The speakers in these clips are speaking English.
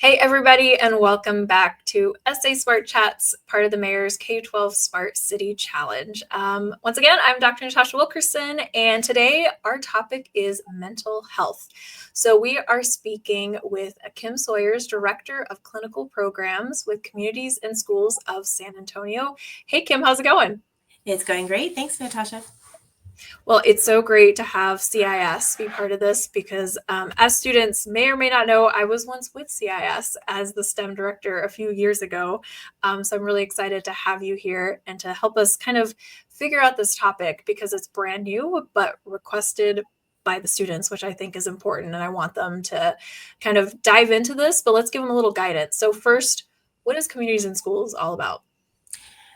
Hey, everybody, and welcome back to SA Smart Chats, part of the Mayor's K-12 Smart City Challenge. Once again, I'm Dr. Natasha Wilkerson, and today our topic is mental health. So we are speaking with Kim Sawyers, Director of Clinical Programs with Communities and Schools of San Antonio. Hey, Kim, how's it going? It's going great. Thanks, Natasha. Well, it's so great to have CIS be part of this because as students may or may not know, I was once with CIS as the STEM director a few years ago. So I'm really excited to have you here and to help us kind of figure out this topic because it's brand new, but requested by the students, which I think is important. And I want them to kind of dive into this, but let's give them a little guidance. So first, what is Communities and Schools all about?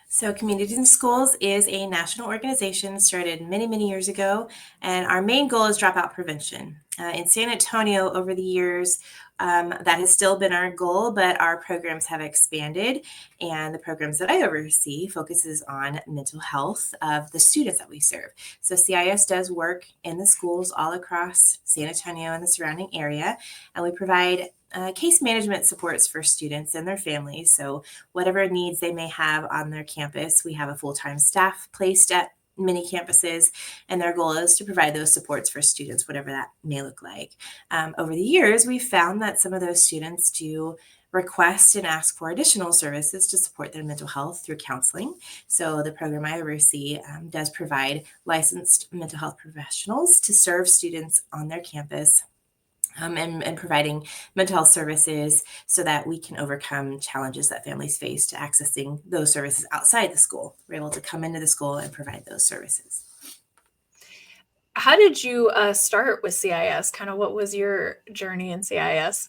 So, Communities in Schools is a national organization started many, many years ago, and our main goal is dropout prevention. In San Antonio, over the years, that has still been our goal, but our programs have expanded, and the programs that I oversee focuses on mental health of the students that we serve. So, CIS does work in the schools all across San Antonio and the surrounding area, and we provide case management supports for students and their families. So, whatever needs they may have on their campus, we have a full time staff placed at many campuses, and their goal is to provide those supports for students, whatever that may look like. Over the years, we've found that some of those students do request and ask for additional services to support their mental health through counseling. So, the program I oversee does provide licensed mental health professionals to serve students on their campus and providing mental health services so that we can overcome challenges that families face to accessing those services outside the school. We're able to come into the school and provide those services. How did you start with CIS? Kind of what was your journey in CIS?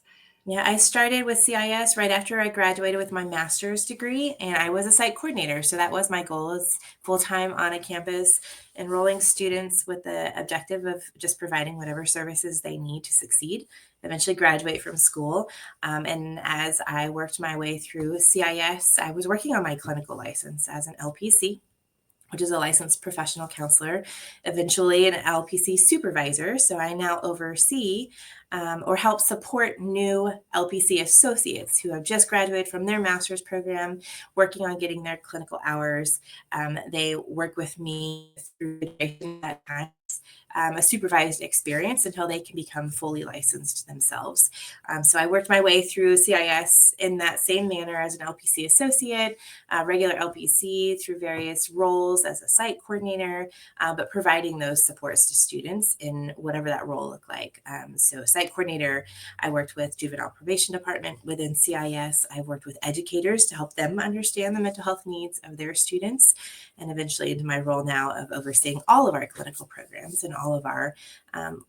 Yeah, I started with CIS right after I graduated with my master's degree, and I was a site coordinator. So that was my goal is full time on a campus, enrolling students with the objective of just providing whatever services they need to succeed, eventually graduate from school. And as I worked my way through CIS, I was working on my clinical license as an LPC, which is a licensed professional counselor, eventually an LPC supervisor. So I now oversee or help support new LPC associates who have just graduated from their master's program, working on getting their clinical hours. They work with me through that time. A supervised experience until they can become fully licensed themselves. So I worked my way through CIS in that same manner as an LPC associate, regular LPC through various roles as a site coordinator, but providing those supports to students in whatever that role looked like. So, site coordinator, I worked with juvenile probation department within CIS. I worked with educators to help them understand the mental health needs of their students, and eventually into my role now of overseeing all of our clinical programs and all of our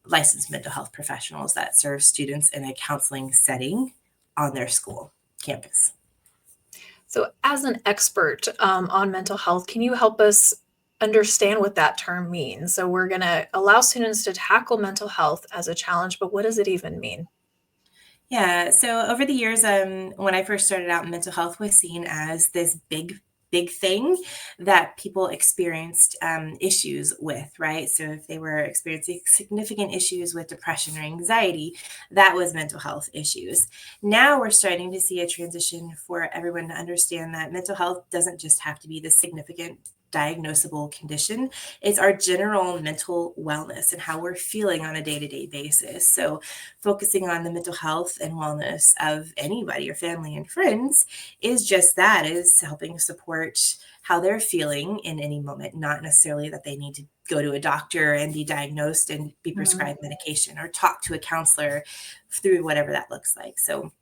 licensed mental health professionals that serve students in a counseling setting on their school campus. So, as an expert on mental health, can you help us understand what that term means? So, we're going to allow students to tackle mental health as a challenge, but what does it even mean? Yeah. So over the years, when I first started out, mental health was seen as this big thing that people experienced issues with, right? So if they were experiencing significant issues with depression or anxiety, that was mental health issues. Now we're starting to see a transition for everyone to understand that mental health doesn't just have to be the significant diagnosable condition. It's our general mental wellness and how we're feeling on a day-to-day basis. So focusing on the mental health and wellness of anybody, your family and friends, is just that, is helping support how they're feeling in any moment, not necessarily that they need to go to a doctor and be diagnosed and be Mhm. prescribed medication or talk to a counselor through whatever that looks like. So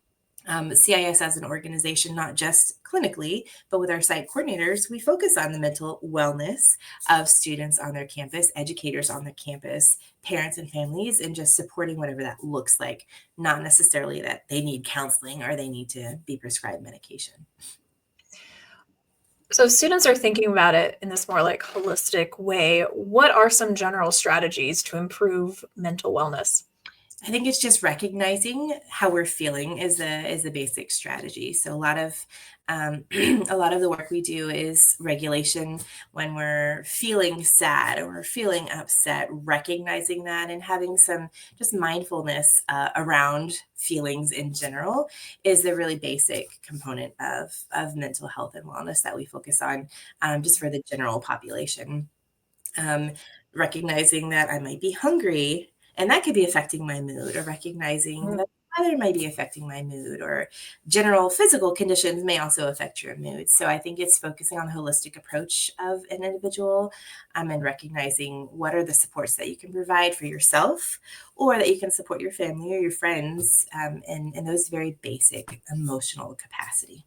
CIS as an organization, not just clinically, but with our site coordinators, we focus on the mental wellness of students on their campus, educators on their campus, parents and families, and just supporting whatever that looks like, not necessarily that they need counseling or they need to be prescribed medication. So, students are thinking about it in this more like holistic way. What are some general strategies to improve mental wellness? I think it's just recognizing how we're feeling is the basic strategy. So a lot of the work we do is regulation when we're feeling sad or we're feeling upset, recognizing that and having some just mindfulness around feelings in general is the really basic component of mental health and wellness that we focus on, just for the general population. um, Recognizing that I might be hungry and that could be affecting my mood, or recognizing that weather might be affecting my mood, or general physical conditions may also affect your mood. So I think it's focusing on the holistic approach of an individual, and recognizing what are the supports that you can provide for yourself or that you can support your family or your friends, in those very basic emotional capacity.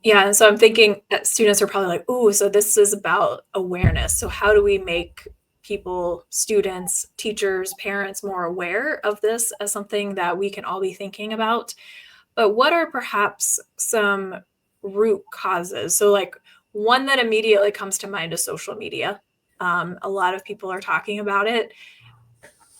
Yeah, and so I'm thinking that students are probably like, "Ooh, so this is about awareness. So how do we make people, students, teachers, parents more aware of this as something that we can all be thinking about?" But what are perhaps some root causes? So, like, one that immediately comes to mind is social media. A lot of people are talking about it.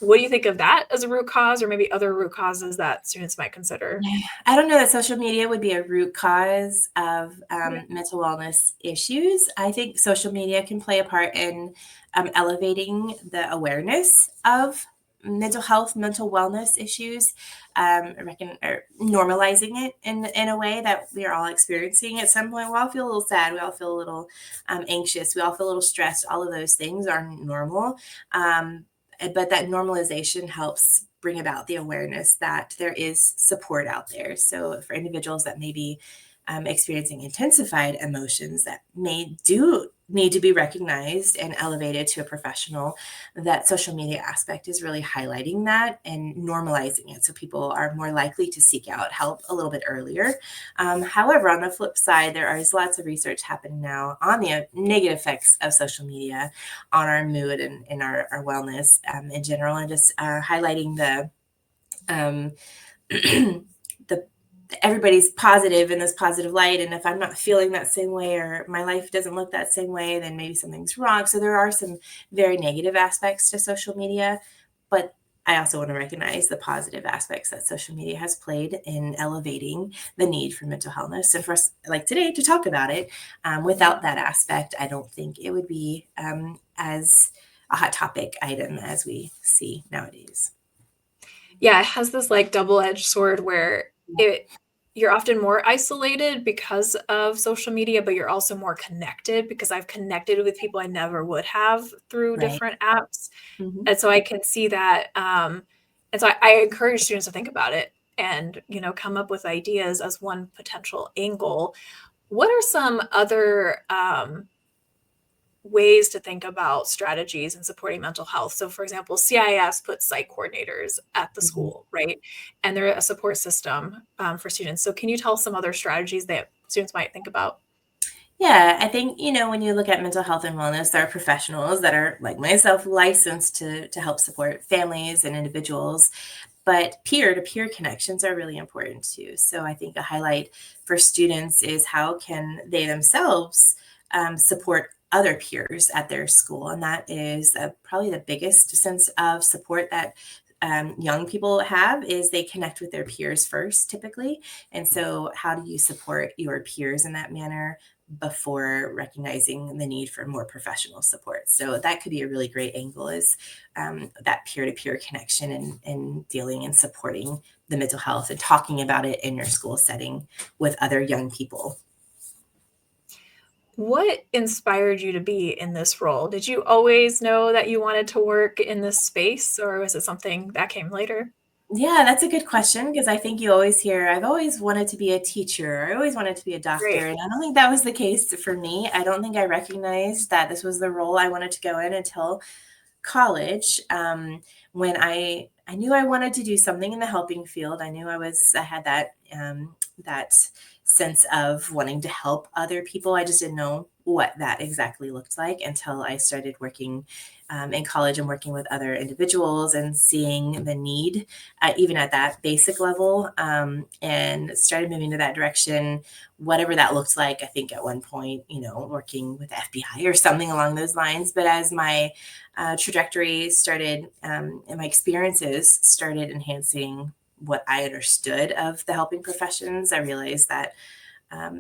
What do you think of that as a root cause, or maybe other root causes that students might consider? Yeah, I don't know that social media would be a root cause of Okay. mental wellness issues. I think social media can play a part in elevating the awareness of mental health, mental wellness issues, or normalizing it in a way that we are all experiencing at some point. We all feel a little sad. We all feel a little anxious. We all feel a little stressed. All of those things are normal. Um, but that normalization helps bring about the awareness that there is support out there. So for individuals that may be experiencing intensified emotions that may do need to be recognized and elevated to a professional, that social media aspect is really highlighting that and normalizing it, so people are more likely to seek out help a little bit earlier. However, on the flip side, there is lots of research happening now on the negative effects of social media on our mood and our wellness, in general, and just highlighting um, the everybody's positive in this positive light, and if I'm not feeling that same way or my life doesn't look that same way, then maybe something's wrong. So there are some very negative aspects to social media, but I also want to recognize the positive aspects that social media has played in elevating the need for mental wellness, and for us like today to talk about it. Without that aspect, I don't think it would be as a hot topic item as we see nowadays. Yeah, it has this like double-edged sword where it you're often more isolated because of social media, but you're also more connected because I've connected with people I never would have through Right. different apps. Hmm. And so I can see that. And so I encourage students to think about it and, come up with ideas as one potential angle. What are some other ways to think about strategies in supporting mental health? So, for example, CIS puts site coordinators at the Hmm. school, right? And they're a support system for students. So, can you tell some other strategies that students might think about? Yeah, I think, when you look at mental health and wellness, there are professionals that are like myself licensed to help support families and individuals, but peer-to-peer connections are really important too. So I think a highlight for students is how can they themselves support other peers at their school, and that is probably the biggest sense of support that young people have, is they connect with their peers first, typically. And so, how do you support your peers in that manner before recognizing the need for more professional support? So that could be a really great angle, is that peer-to-peer connection, and dealing and supporting the mental health and talking about it in your school setting with other young people. What inspired you to be in this role? Did you always know that you wanted to work in this space, or was it something that came later? Yeah, that's a good question, because I think you always hear, I've always wanted to be a teacher. I always wanted to be a doctor. Great. And I don't think that was the case for me. I don't think I recognized that this was the role I wanted to go in until college, when I knew I wanted to do something in the helping field. I had that sense of wanting to help other people. I just didn't know what that exactly looked like until I started working in college and working with other individuals and seeing the need, even at that basic level, and started moving to that direction, whatever that looked like. I think at one point, working with the FBI or something along those lines. But as my trajectory started and my experiences started enhancing what I understood of the helping professions, I realized that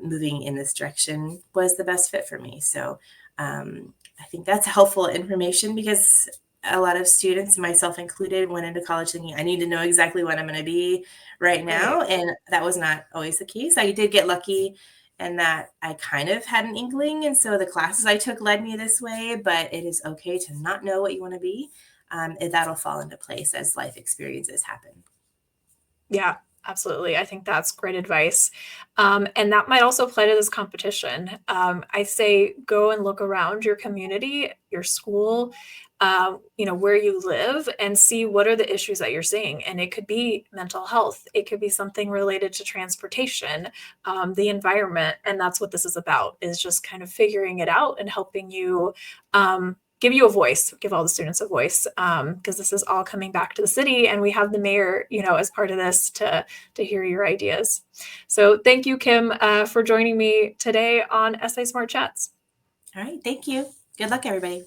moving in this direction was the best fit for me. So I think that's helpful information because a lot of students, myself included, went into college thinking I need to know exactly what I'm going to be right Right. now. And that was not always the case. I did get lucky in that I kind of had an inkling. And so the classes I took led me this way, but it is okay to not know what you want to be. And that'll fall into place as life experiences happen. Yeah, absolutely. I think that's great advice. And that might also apply to this competition. I say go and look around your community, your school, where you live, and see what are the issues that you're seeing. And it could be mental health, it could be something related to transportation, the environment, and that's what this is about. Is just kind of figuring it out and helping you. Give you a voice, give all the students a voice, because this is all coming back to the city, and we have the mayor, as part of this to hear your ideas. So thank you, Kim, for joining me today on SA Smart Chats. All right. Thank you. Good luck, everybody.